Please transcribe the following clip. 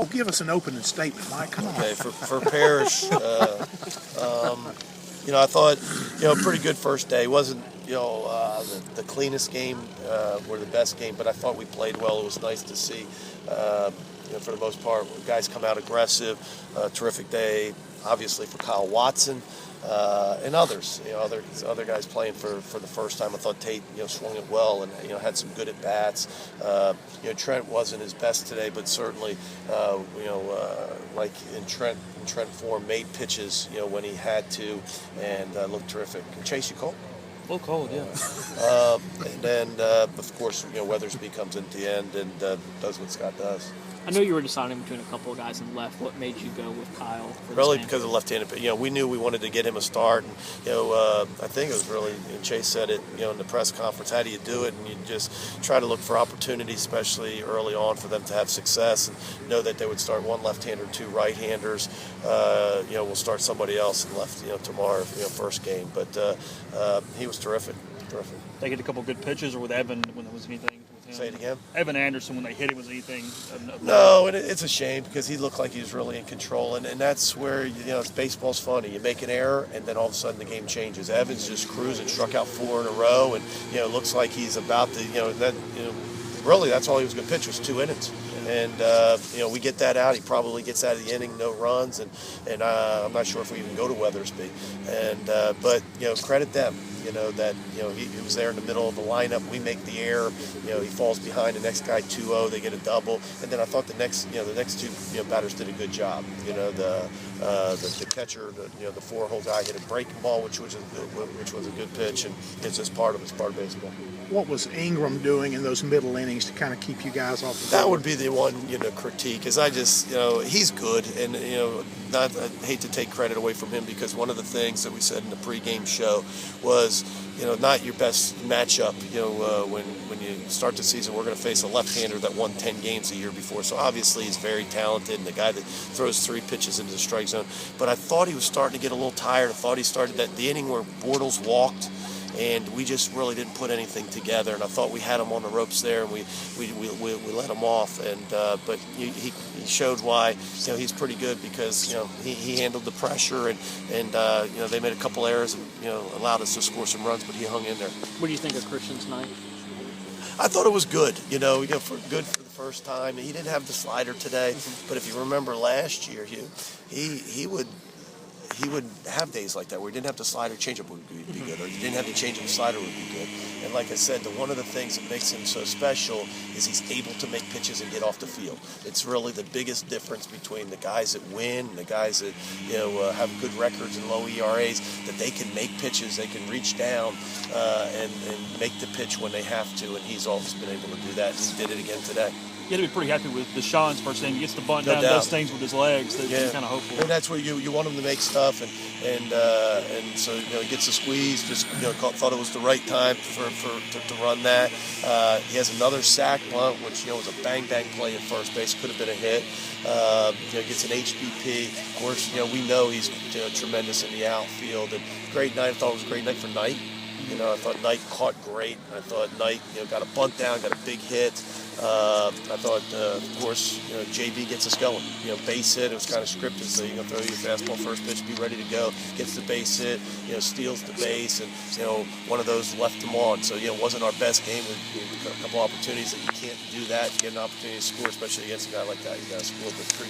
Oh, give us an opening statement, Mike. Come on. Okay, for Parrish, I thought, pretty good first day. It wasn't, the cleanest game or the best game, but I thought we played well. It was nice to see, for the most part, guys come out aggressive. Terrific day, obviously, for Kyle Watson. And others, other guys playing for the first time. I thought Tate, swung it well and, had some good at bats. Trent wasn't his best today, but certainly, like in Trent form, made pitches, when he had to, and looked terrific. And Chase, you called? A little cold, yeah. And then, of course, Weathersby comes in at the end and does what Scott does. I know you were deciding between a couple of guys in left. What made you go with Kyle? Really, because of left-handed. But we knew we wanted to get him a start, and I think it was really. And Chase said it, in the press conference. How do you do it? And you just try to look for opportunities, especially early on, for them to have success, and know that they would start one left-hander, two right-handers. We'll start somebody else in left, tomorrow, first game. But he was terrific. Terrific. They hit a couple good pitches, or with Evan when there was anything with him? Say it again. Evan Anderson, when they hit it, was anything? No, and it's a shame because he looked like he was really in control, and that's where it's baseball's funny. You make an error, and then all of a sudden the game changes. Evans just cruising, struck out 4 in a row, and it looks like he's about to really that's all he was going to pitch was 2 innings. And, we get that out. He probably gets out of the inning, no runs, and I'm not sure if we even go to Weathersby. And but credit them. That he was there in the middle of the lineup. We make the error. He falls behind the next guy 2-0. They get a double, and then I thought the next two batters did a good job. The catcher, the 4-hole guy hit a breaking ball, which was a good pitch, and it's just part of baseball. What was Ingram doing in those middle innings to kind of keep you guys off the board? That would be the one critique, is I just he's good, and I hate to take credit away from him, because one of the things that we said in the pregame show was not your best matchup. When you start the season, we're going to face a left-hander that won 10 games the year before, so obviously he's very talented, and the guy that throws 3 pitches into the strike zone. But I thought he was starting to get a little tired. I thought he started the inning where Bortles walked, and we just really didn't put anything together. And I thought we had him on the ropes there, and we let him off. And but he showed why he's pretty good, because he handled the pressure, and they made a couple errors and allowed us to score some runs, but he hung in there. What do you think of Christian's night? I thought it was good. Good for the first time. He didn't have the slider today, but if you remember last year, he would have days like that where he didn't have the slider, changeup would be good, or he didn't have the changeup, slider would be good. And like I said, one of the things that makes him so special is he's able to make pitches and get off the field. It's really the biggest difference between the guys that win and the guys that have good records and low ERAs, that they can make pitches, they can reach down and make the pitch when they have to, and he's always been able to do that, and he did it again today. You had to be pretty happy with Deshaun's first inning. He gets the bunt No down, doubt. does things with his legs that you're kind of hopeful. And that's where you want him to make stuff, and so he gets a squeeze. Just thought it was the right time to run that. He has another sack bunt, which was a bang play at first base, could have been a hit. Gets an HBP. Of course, we know he's tremendous in the outfield. And great night. I thought it was a great night for Knight. I thought Knight caught great. I thought Knight got a bunt down, got a big hit. I thought, of course, JB gets us going. Base hit. It was kind of scripted, so you're going to throw your fastball first pitch, be ready to go. Gets the base hit, steals the base, and one of those left them on. So it wasn't our best game. We a couple opportunities that you can't do that. You get an opportunity to score, especially against a guy like that. You got to score, but pretty